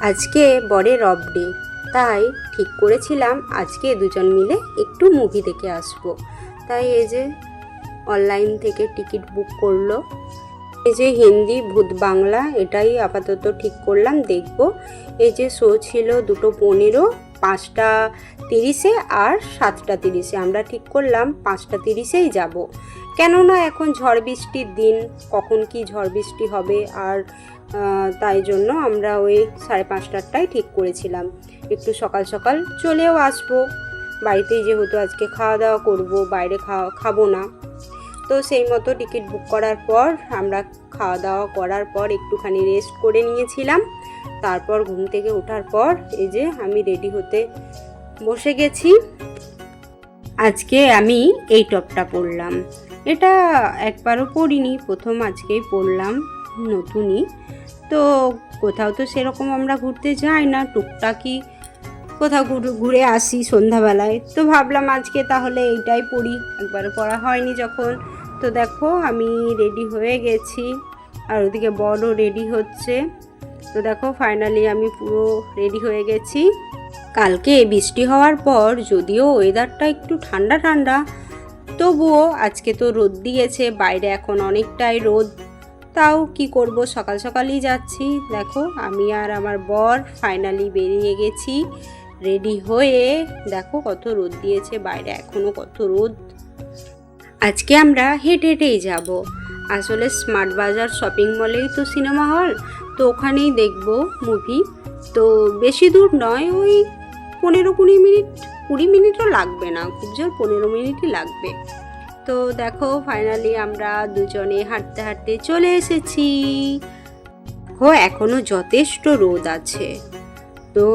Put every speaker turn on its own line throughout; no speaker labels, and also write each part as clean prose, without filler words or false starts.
আজকে বরের off day, তাই ঠিক করেছিলাম আজকে দুজন মিলে একটু মুভি দেখে আসবো। তাই এই যে অনলাইন থেকে টিকিট বুক করলো। এই যে হিন্দি ভূত বাংলা, এটাই আপাতত ঠিক করলাম দেখব। এই যে শো ছিল 2:15, 5:30 আর 7:30। আমরা ঠিক করলাম 5:30 যাব, কেননা এখন ঝড় বৃষ্টির দিন, কখন কি ঝড় বৃষ্টি হবে। আর তাই জন্য আমরা ওই 5:30টায় ঠিক করেছিলাম। একটু সকাল সকাল চলেও আসবো, বাড়িতেই যেহেতু আজকে খাওয়া দাওয়া করবো, বাইরে খাবো না। তো সেই মতো টিকিট বুক করার পর আমরা খাওয়া দাওয়া করার পর একটুখানি রেস্ট করে নিয়েছিলাম। তারপর ঘুম থেকে ওঠার পর এই যে আমি রেডি হতে বসে গেছি। আজকে আমি এই টপটা পরলাম, এটা একবারও পরিনি, প্রথম আজকেই পরলাম, নতুনই। তো কোথাও তো সেরকম আমরা ঘুরতে যাই না, টুকটাকি কোথাও ঘুরে আসি সন্ধ্যাবেলায়। তো ভাবলাম আজকে তাহলে এইটাই পরি, একবারও পরা হয়নি যখন। তো দেখো আমি রেডি হয়ে গেছি, আর ওদিকে বড়ও রেডি হচ্ছে। তো দেখো ফাইনালি আমি পুরো রেডি হয়ে গেছি। কালকে বৃষ্টি হওয়ার পর যদিও ওয়েদারটা একটু ঠান্ডা ঠান্ডা, তবুও আজকে তো রোদ দিয়েছে, বাইরে এখন অনেকটাই রোদ। তাও কি করব, সকাল সকালই যাচ্ছি। দেখো আমি আর আমার বর ফাইনালি বেরিয়ে গেছি রেডি হয়ে। দেখো কত রোদ দিয়েছে বাইরে, এখনও কত রোদ। আজকে আমরা হেঁটে হেঁটেই যাব। আসলে স্মার্ট বাজার শপিং মলেই তো সিনেমা হল, তো ওখানেই দেখব মুভি। তো বেশি দূর নয়, ওই 15-20 মিনিট, 20 মিনিটও লাগবে না, খুব জোর 15 মিনিটই লাগবে। তো দেখো ফাইনালি আমরা দুজনে হাঁটতে হাঁটতে চলে এসেছি। এখনো যথেষ্ট রোদ আছে, তো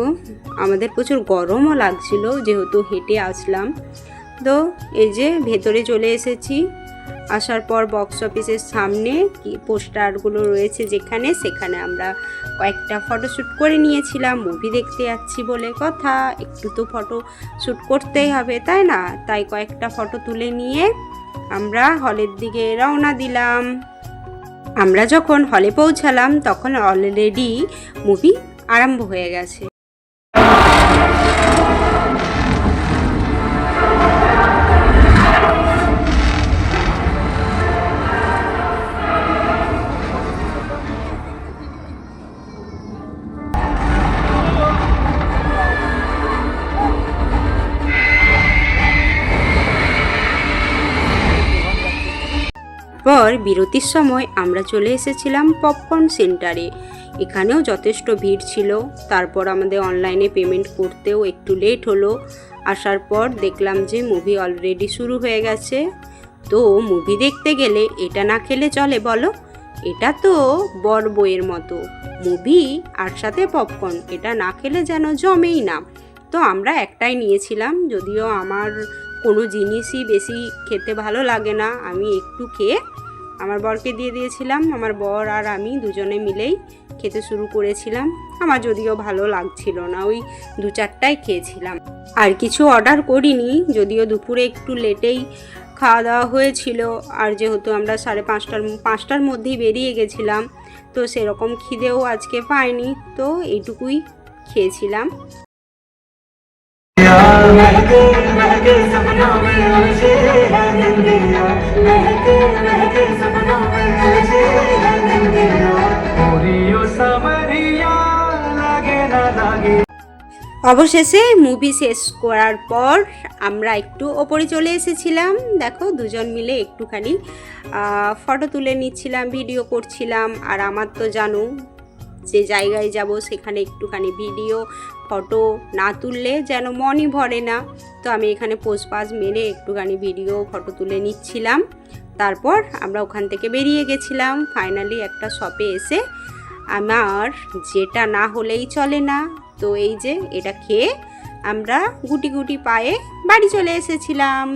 আমাদের প্রচুর গরমও লাগছিল যেহেতু হেঁটে আসলাম। তো এই যে ভেতরে চলে এসেছি। আসার পর বক্স অফিসের সামনে কি পোস্টারগুলো রয়েছে যেখানে, সেখানে আমরা কয়েকটা ফটোশ্যুট করে নিয়েছিলাম। মুভি দেখতে যাচ্ছি বলে কথা, একটু তো ফটো শ্যুট করতেই হবে, তাই না? তাই কয়েকটা ফটো তুলে নিয়ে আমরা হলের দিকে রওনা দিলাম। আমরা যখন হলে পৌঁছালাম তখন অলরেডি মুভি আরম্ভ হয়ে গেছে। পর বিরতির সময় আমরা চলে এসেছিলাম পপকর্ন সেন্টারে। এখানেও যথেষ্ট ভিড় ছিল। তারপর আমাদের অনলাইনে পেমেন্ট করতেও একটু লেট হলো। আসার পর দেখলাম যে মুভি অলরেডি শুরু হয়ে গেছে। তো মুভি দেখতে গেলে এটা না খেলে চলে বলো? এটা তো বর বইয়ের মতো মুভি আর সাথে পপকর্ন, এটা না খেলে যেন জমেই না। তো আমরা একটাই নিয়েছিলাম, যদিও আমার কোনো জিনিসই বেশি খেতে ভালো লাগে না। আমি একটু খেয়ে আমার বরকে দিয়ে দিয়েছিলাম। আমার বর আর আমি দুজনে মিলেই খেতে শুরু করেছিলাম। আমার যদিও ভালো লাগছিল না, ওই 2-4টাই খেয়েছিলাম, আর কিছু অর্ডার করিনি। যদিও দুপুরে একটু লেটেই খাওয়া দাওয়া হয়েছিল, আর যেহেতু আমরা 5:30টার মধ্যেই বেরিয়ে গেছিলাম, তো সেরকম খিদেও আজকে পাইনি। তো এইটুকুই খেয়েছিলাম। অবশেষে মুভি শেষ করার পর আমরা একটু ওপরে চলে এসেছিলাম। দেখো দুজন মিলে একটুখানি ফটো তুলে নিচ্ছিলাম, ভিডিও করছিলাম। আর আমার তো জানো, যে জায়গায় যাব সেখানে একটুখানি ভিডিও ফটো না তুললে যেন মনই ভরে না। তো আমি এখানে পোজ মেরে একটুখানি ভিডিও ফটো তুলে নিচ্ছিলাম। তারপর আমরা ওখান থেকে বেরিয়ে গেছিলাম। ফাইনালি একটা শপে এসে আমার যেটা না হলেই চলে না, তো এই যে এটা খেয়ে আমরা গুটি গুটি পায়ে বাড়ি চলে এসেছিলাম।